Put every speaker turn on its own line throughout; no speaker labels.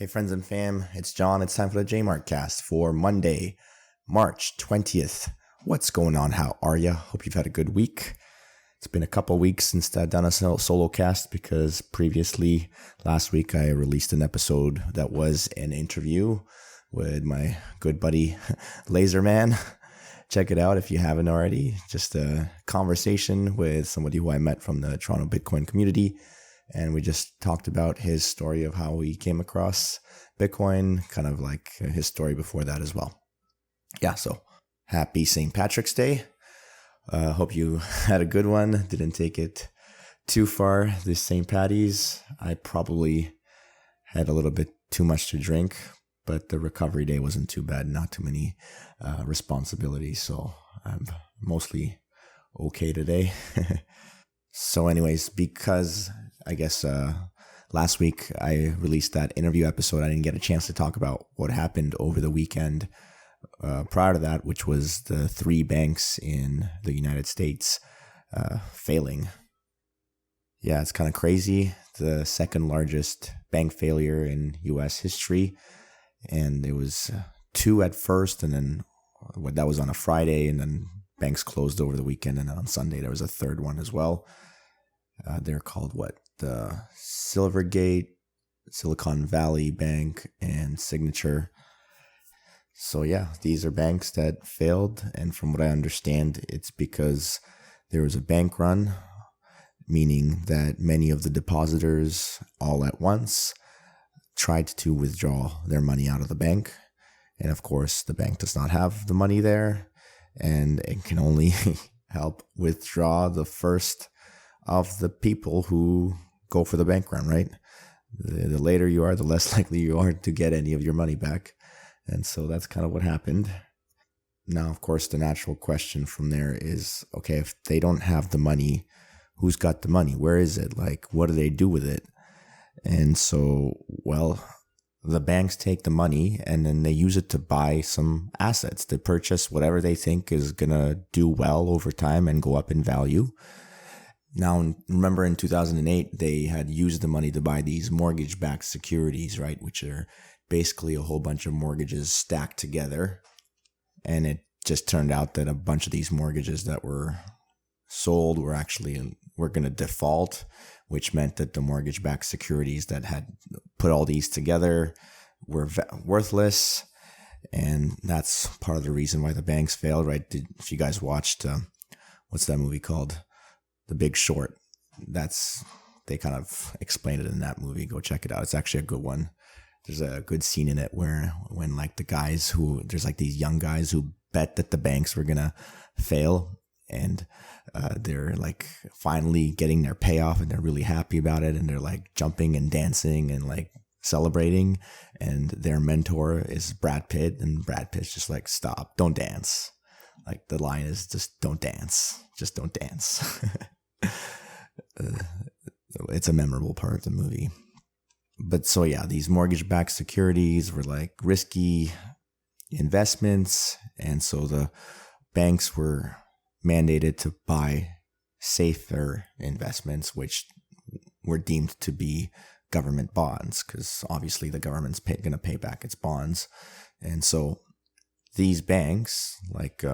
Hey friends and fam, it's John. It's time for the JMART CAST for Monday, March 20th. What's going on? How are ya? Hope you've had a good week. It's been a couple weeks since I've done a solo cast because previously, last week, I released an episode that was an interview with my good buddy Laserman. Check it out if you haven't already. Just a conversation with somebody who I met from the Toronto Bitcoin community. And we just talked about his story of how he came across Bitcoin, kind of like his story before that as well. Yeah, so happy St. Patrick's Day. Hope you had a good one. Didn't take it too far this St. Patty's. I probably had a little bit too much to drink, but the recovery day wasn't too bad. Not too many responsibilities, so I'm mostly okay today. So anyways, because I guess last week I released that interview episode, I didn't get a chance to talk about what happened over the weekend prior to that, which was the 3 banks in the United States failing. Yeah, it's kind of crazy. The second largest bank failure in U.S. history. And it was 2 at first, and then that was on a Friday, and then banks closed over the weekend, and then on Sunday there was a third one as well. They're called the Silvergate, Silicon Valley Bank, and Signature. So yeah, these are banks that failed, and from what I understand, it's because there was a bank run, meaning that many of the depositors all at once tried to withdraw their money out of the bank. And of course, the bank does not have the money there, and it can only help withdraw the first of the people who go for the bank run, right? The later you are, the less likely you are to get any of your money back. And so that's kind of what happened. Now, of course, the natural question from there is, okay, if they don't have the money, who's got the money? Where is it? Like, what do they do with it? And so, well, the banks take the money and then they use it to buy some assets, to purchase whatever they think is going to do well over time and go up in value. Now, remember in 2008, they had used the money to buy these mortgage-backed securities, right? Which are basically a whole bunch of mortgages stacked together. And it just turned out that a bunch of these mortgages that were sold were going to default, which meant that the mortgage-backed securities that had put all these together were worthless. And that's part of the reason why the banks failed, right? If you guys watched, what's that movie called? The Big Short. They kind of explained it in that movie. Go check it out. It's actually a good one. There's a good scene in it when like there's like these young guys who bet that the banks were going to fail, and they're like finally getting their payoff and they're really happy about it, and they're like jumping and dancing and like celebrating, and their mentor is Brad Pitt, and Brad Pitt's just like, stop, don't dance. Like the line is just don't dance, just don't dance. It's a memorable part of the movie. But so yeah, these mortgage-backed securities were like risky investments, and so the banks were mandated to buy safer investments, which were deemed to be government bonds, because obviously the government's going to pay back its bonds. And so these banks, like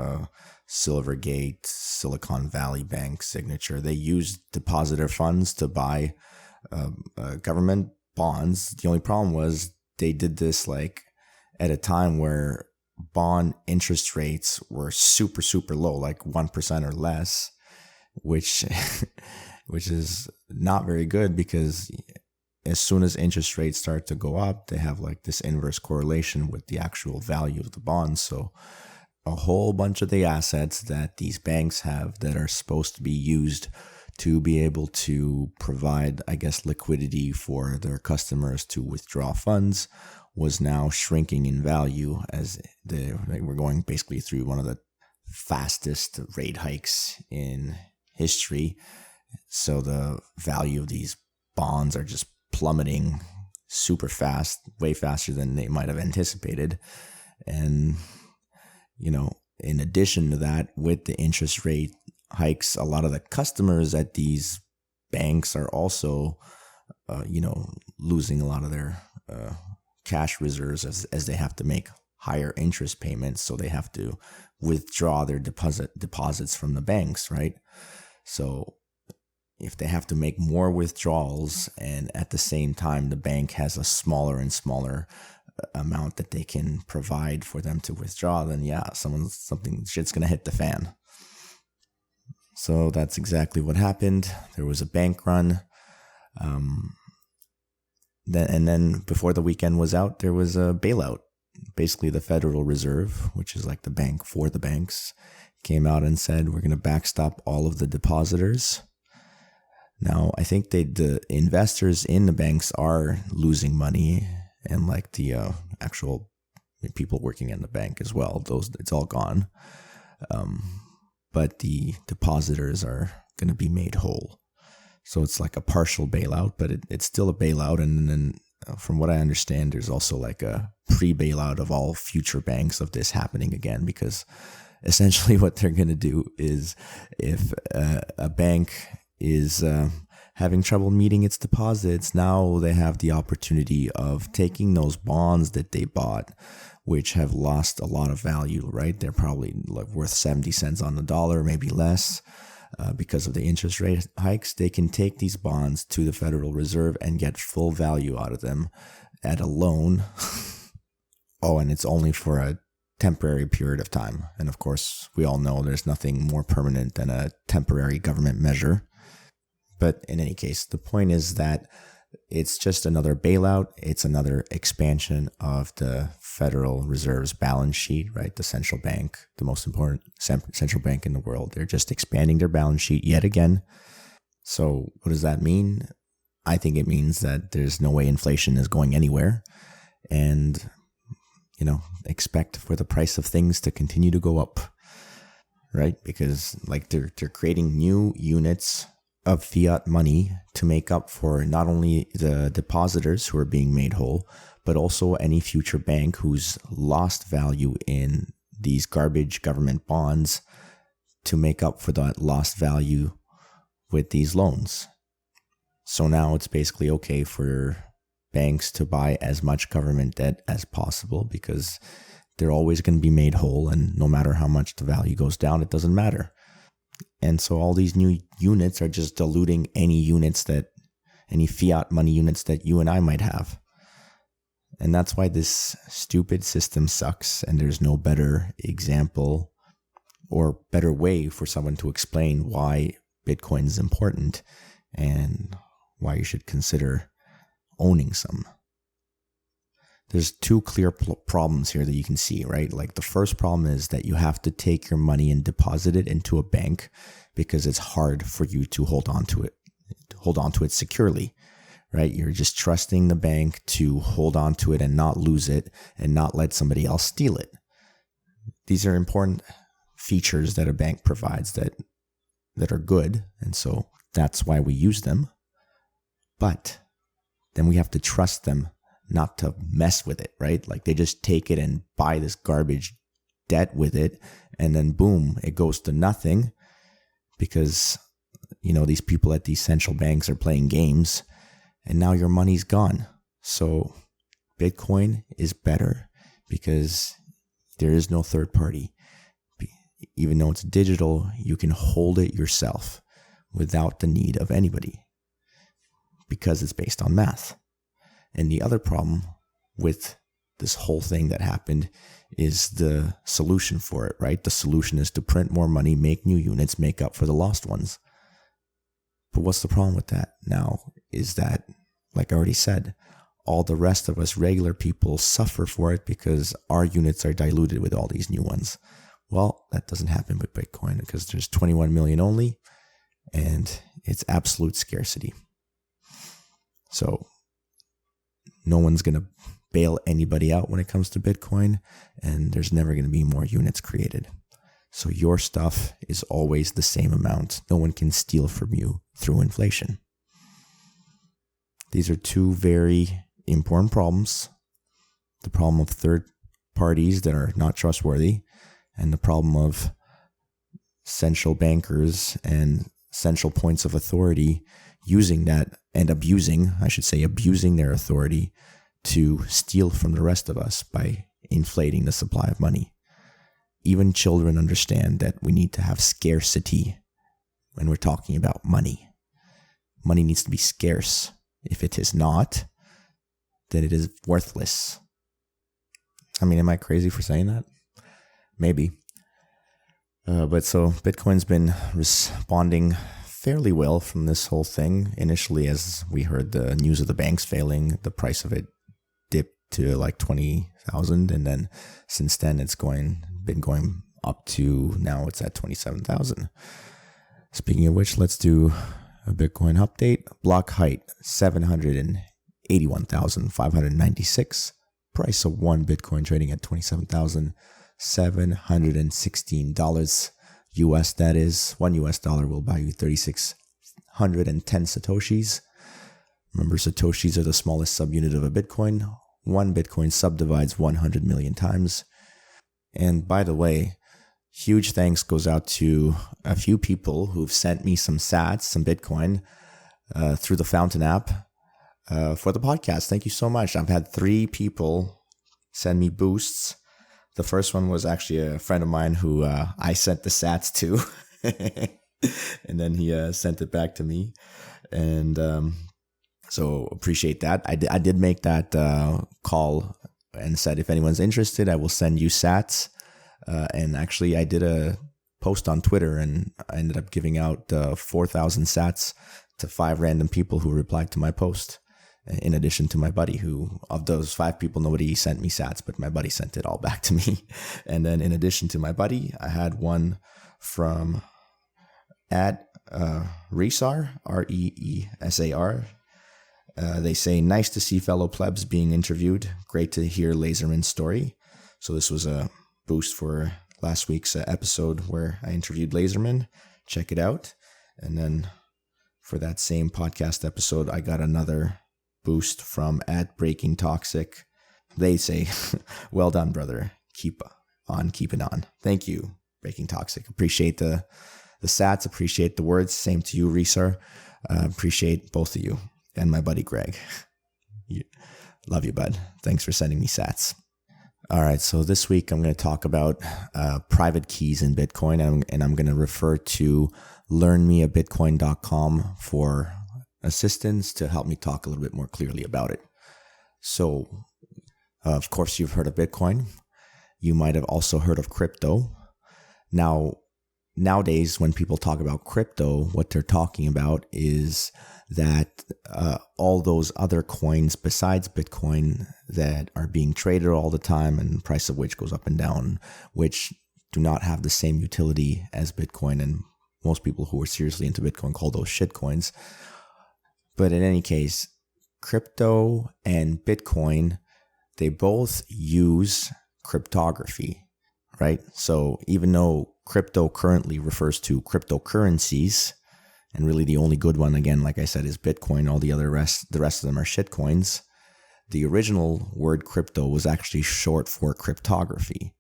Silvergate, Silicon Valley Bank, Signature, they used depositor funds to buy government bonds. The only problem was they did this like at a time where bond interest rates were super, super low, like 1% or less, which is not very good, because as soon as interest rates start to go up, they have like this inverse correlation with the actual value of the bonds. So a whole bunch of the assets that these banks have that are supposed to be used to be able to provide, I guess, liquidity for their customers to withdraw funds was now shrinking in value as they were going basically through one of the fastest rate hikes in history. So the value of these bonds are just plummeting super fast, way faster than they might have anticipated. And, in addition to that, with the interest rate hikes, a lot of the customers at these banks are also, losing a lot of their cash reserves as they have to make higher interest payments, so they have to withdraw their deposits from the banks, right? So if they have to make more withdrawals and at the same time the bank has a smaller and smaller amount that they can provide for them to withdraw, then yeah, shit's gonna hit the fan. So that's exactly what happened. There was a bank run. Then before the weekend was out, there was a bailout. Basically, the Federal Reserve, which is like the bank for the banks, came out and said, we're going to backstop all of the depositors. Now, I think the investors in the banks are losing money, and like the actual people working in the bank as well. It's all gone. But the depositors are going to be made whole. So it's like a partial bailout, but it's still a bailout. And then from what I understand, there's also like a pre-bailout of all future banks of this happening again, because essentially what they're going to do is if a bank is having trouble meeting its deposits, now they have the opportunity of taking those bonds that they bought, which have lost a lot of value, right? They're probably like worth 70 cents on the dollar, maybe less. Because of the interest rate hikes, they can take these bonds to the Federal Reserve and get full value out of them at a loan. Oh, and it's only for a temporary period of time. And of course, we all know there's nothing more permanent than a temporary government measure. But in any case, the point is that it's just another bailout. It's another expansion of the Federal Reserve's balance sheet, right? The central bank, the most important central bank in the world. They're just expanding their balance sheet yet again. So what does that mean? I think it means that there's no way inflation is going anywhere. And, expect for the price of things to continue to go up, right? Because like they're creating new units of fiat money to make up for not only the depositors who are being made whole, but also any future bank who's lost value in these garbage government bonds to make up for that lost value with these loans. So now it's basically okay for banks to buy as much government debt as possible because they're always going to be made whole, and no matter how much the value goes down, it doesn't matter. And so all these new units are just diluting any fiat money units that you and I might have. And that's why this stupid system sucks, and there's no better example or better way for someone to explain why Bitcoin is important and why you should consider owning some. There's two clear problems here that you can see, right? Like the first problem is that you have to take your money and deposit it into a bank because it's hard for you to hold on to it securely, right? You're just trusting the bank to hold on to it and not lose it and not let somebody else steal it. These are important features that a bank provides that are good. And so that's why we use them. But then we have to trust them not to mess with it, right? Like they just take it and buy this garbage debt with it, and then boom, it goes to nothing because, these people at these central banks are playing games, and now your money's gone. So Bitcoin is better because there is no third party. Even though it's digital, you can hold it yourself without the need of anybody because it's based on math. And the other problem with this whole thing that happened is the solution for it, right? The solution is to print more money, make new units, make up for the lost ones. But what's the problem with that now is that, like I already said, all the rest of us regular people suffer for it because our units are diluted with all these new ones. Well, that doesn't happen with Bitcoin because there's 21 million only, and it's absolute scarcity. So no one's going to bail anybody out when it comes to Bitcoin, and there's never going to be more units created. So your stuff is always the same amount. No one can steal from you through inflation. These are two very important problems. The problem of third parties that are not trustworthy, and the problem of central bankers and central points of authority using that and abusing their authority to steal from the rest of us by inflating the supply of money. Even children understand that we need to have scarcity when we're talking about money. Money needs to be scarce. If it is not, then it is worthless. I mean, am I crazy for saying that? Maybe. But so Bitcoin's been responding fairly well from this whole thing. Initially, as we heard the news of the banks failing, the price of it dipped to like 20,000, and then since then it's been going up to now it's at 27,000. Speaking of which, let's do a Bitcoin update. Block height 781,596. Price of one Bitcoin trading at $27,716 US. That is $1 will buy you 3,610 Satoshis. Remember, Satoshis are the smallest subunit of a Bitcoin. One Bitcoin subdivides 100 million times. And by the way, huge thanks goes out to a few people who've sent me some sats, some Bitcoin through the Fountain app for the podcast. Thank you so much. I've had 3 people send me boosts. The first one was actually a friend of mine who I sent the sats to. And then he sent it back to me. And so appreciate that. I did make that call and said, if anyone's interested, I will send you sats. And actually, I did a post on Twitter, and I ended up giving out 4,000 sats to 5 random people who replied to my post. In addition to my buddy, who, of those 5 people, nobody sent me sats, but my buddy sent it all back to me. And then in addition to my buddy, I had one from Reesar, Reesar. They say, nice to see fellow plebs being interviewed. Great to hear Laserman's story. So this was a boost for last week's episode where I interviewed Laserman. Check it out. And then for that same podcast episode, I got another boost from @BreakingToxic. They say, well done, brother. Keep on keeping on. Thank you, Breaking Toxic. Appreciate the sats. Appreciate the words. Same to you, Reesar. Appreciate both of you. And my buddy Greg. Love you, bud. Thanks for sending me sats. All right, so this week I'm going to talk about private keys in Bitcoin, and I'm going to refer to learnmeabitcoin.com for assistance to help me talk a little bit more clearly about it. So, of course, you've heard of Bitcoin. You might have also heard of crypto. Now, nowadays, when people talk about crypto, what they're talking about is that all those other coins besides Bitcoin that are being traded all the time and the price of which goes up and down, which do not have the same utility as Bitcoin, and most people who are seriously into Bitcoin call those shit coins. But in any case, crypto and Bitcoin, they both use cryptography, right? So even though crypto currently refers to cryptocurrencies, and really the only good one, again, like I said, is Bitcoin, all the rest of them are shit coins, the original word crypto was actually short for cryptography,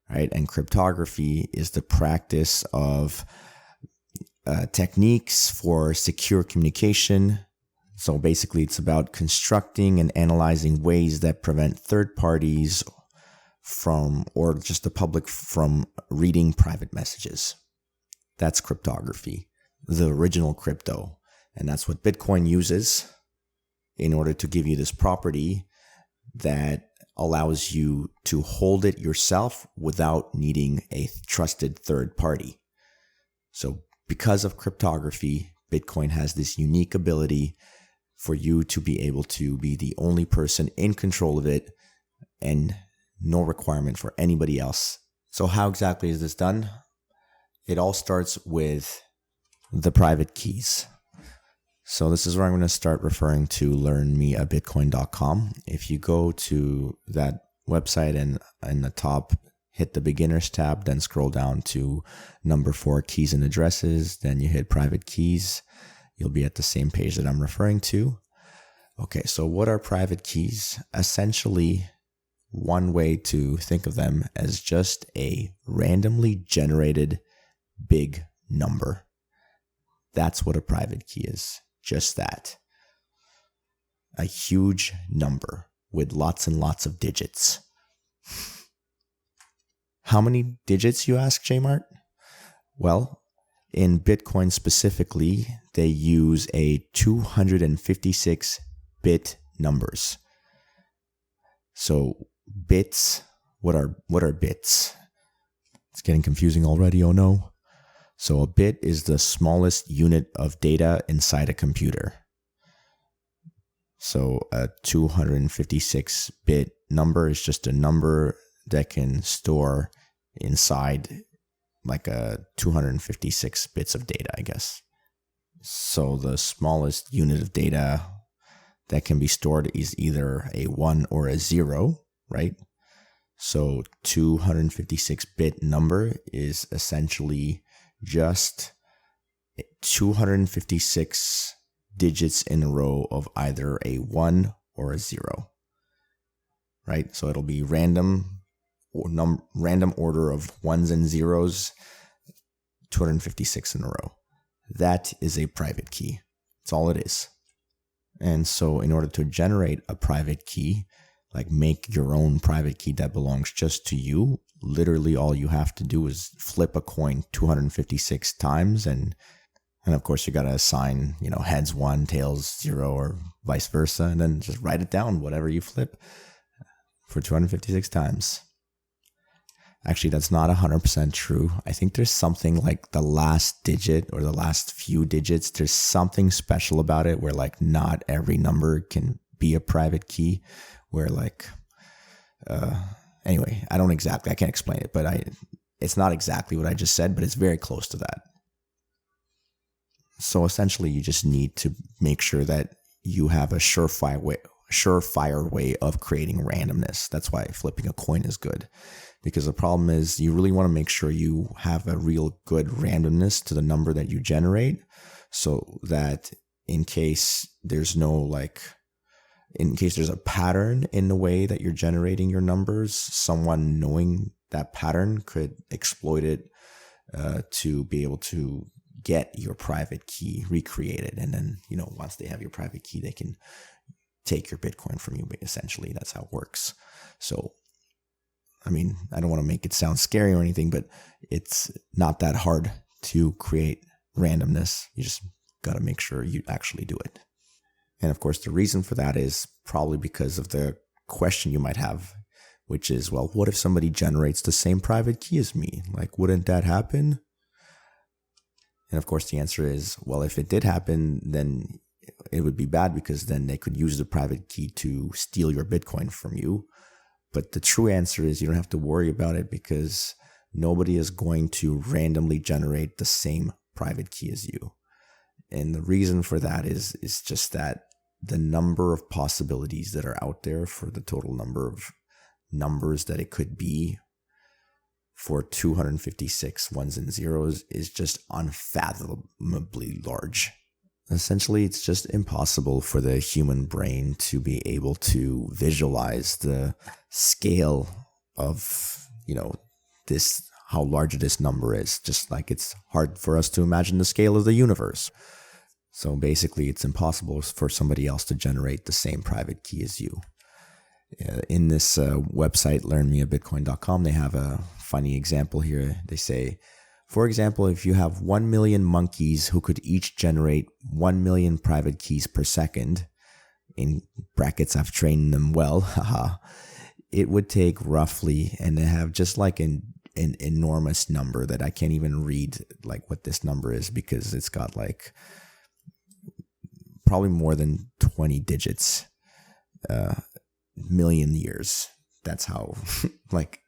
right? And cryptography is the practice of techniques for secure communication. So basically, it's about constructing and analyzing ways that prevent third parties from, or just the public from, reading private messages. That's cryptography, the original crypto. And that's what Bitcoin uses in order to give you this property that allows you to hold it yourself without needing a trusted third party. So because of cryptography, Bitcoin has this unique ability for you to be able to be the only person in control of it and no requirement for anybody else. So how exactly is this done? It all starts with the private keys. So this is where I'm going to start referring to learnmeabitcoin.com. If you go to that website and in the top, hit the beginners tab, then scroll down to number 4, keys and addresses, then you hit private keys. You'll be at the same page that I'm referring to. Okay, so what are private keys? Essentially, one way to think of them as just a randomly generated big number. That's what a private key is. Just that. A huge number. with lots and lots of digits. How many digits, you ask, JMART? Well, in Bitcoin specifically, they use a 256-bit numbers. So bits, what are bits? It's getting confusing already, oh no. So a bit is the smallest unit of data inside a computer. So a 256-bit number is just a number that can store inside like a 256 bits of data, I guess. So the smallest unit of data that can be stored is either a 1 or a 0, right? So 256-bit number is essentially just 256 digits in a row of either a 1 or a 0, right? So it'll be random order of ones and zeros, 256 in a row. That is a private key. That's all it is. And so in order to generate a private key, like make your own private key that belongs just to you, literally all you have to do is flip a coin 256 times, and of course you got to assign, heads 1, tails 0, or vice versa, and then just write it down, whatever you flip, for 256 times. Actually, that's not 100% true. I think there's something like the last digit or the last few digits, there's something special about it where like not every number can be a private key, where like, anyway, I can't explain it, but it's not exactly what I just said, but it's very close to that. So essentially you just need to make sure that you have a surefire way of creating randomness. That's why flipping a coin is good. Because the problem is you really want to make sure you have a real good randomness to the number that you generate, so that in case there's a pattern in the way that you're generating your numbers, someone knowing that pattern could exploit it to be able to get your private key recreated. And then, once they have your private key, they can take your Bitcoin from you. Essentially, that's how it works. So, I mean, I don't want to make it sound scary or anything, but it's not that hard to create randomness. You just got to make sure you actually do it. And of course, the reason for that is probably because of the question you might have, which is, well, what if somebody generates the same private key as me? Like, wouldn't that happen? And of course, the answer is, well, if it did happen, then it would be bad, because then they could use the private key to steal your Bitcoin from you. But the true answer is you don't have to worry about it, because nobody is going to randomly generate the same private key as you. And the reason for that is just that the number of possibilities that are out there for the total number of numbers that it could be for 256 ones and zeros is just unfathomably large. Essentially, it's just impossible for the human brain to be able to visualize the scale of, how large this number is. Just like it's hard for us to imagine the scale of the universe. So basically, it's impossible for somebody else to generate the same private key as you. In this website, learnmeabitcoin.com, they have a funny example here. They say, for example, if you have 1 million monkeys who could each generate 1 million private keys per second, in brackets, I've trained them well, haha, it would take roughly, and they have just like an enormous number that I can't even read like what this number is, because it's got like probably more than 20 digits, million years. That's how, like...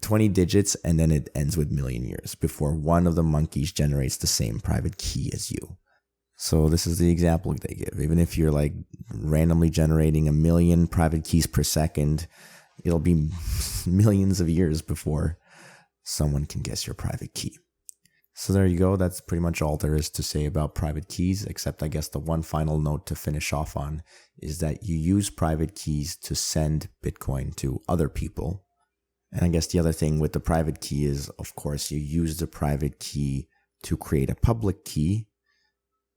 20 digits, and then it ends with million years before one of the monkeys generates the same private key as you. So this is the example they give. Even if you're like randomly generating 1 million private keys per second, it'll be millions of years before someone can guess your private key. So there you go. That's pretty much all there is to say about private keys, except I guess the one final note to finish off on is that you use private keys to send Bitcoin to other people. And I guess the other thing with the private key is, of course, you use the private key to create a public key,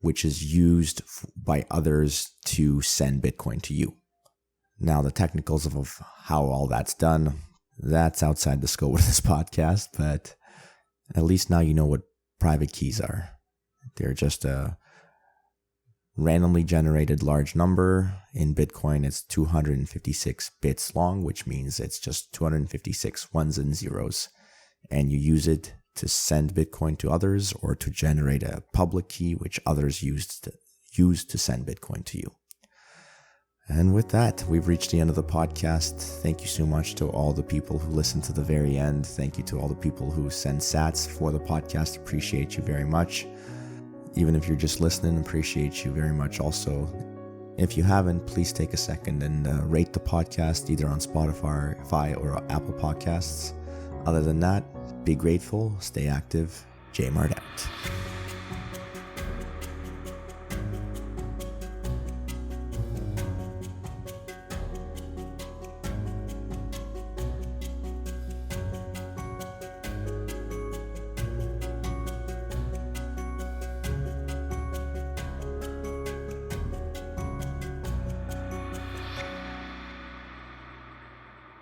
which is used by others to send Bitcoin to you. Now, the technicals of how all that's done, that's outside the scope of this podcast, but at least now you know what private keys are. They're just a randomly generated large number. In Bitcoin, it's 256 bits long, which means it's just 256 ones and zeros. And you use it to send Bitcoin to others or to generate a public key, which others use to send Bitcoin to you. And with that, we've reached the end of the podcast. Thank you so much to all the people who listened to the very end. Thank you to all the people who send sats for the podcast. Appreciate you very much. Even if you're just listening, appreciate you very much also. If you haven't, please take a second and rate the podcast either on Spotify or Apple Podcasts. Other than that, be grateful, stay active. J-Mart out.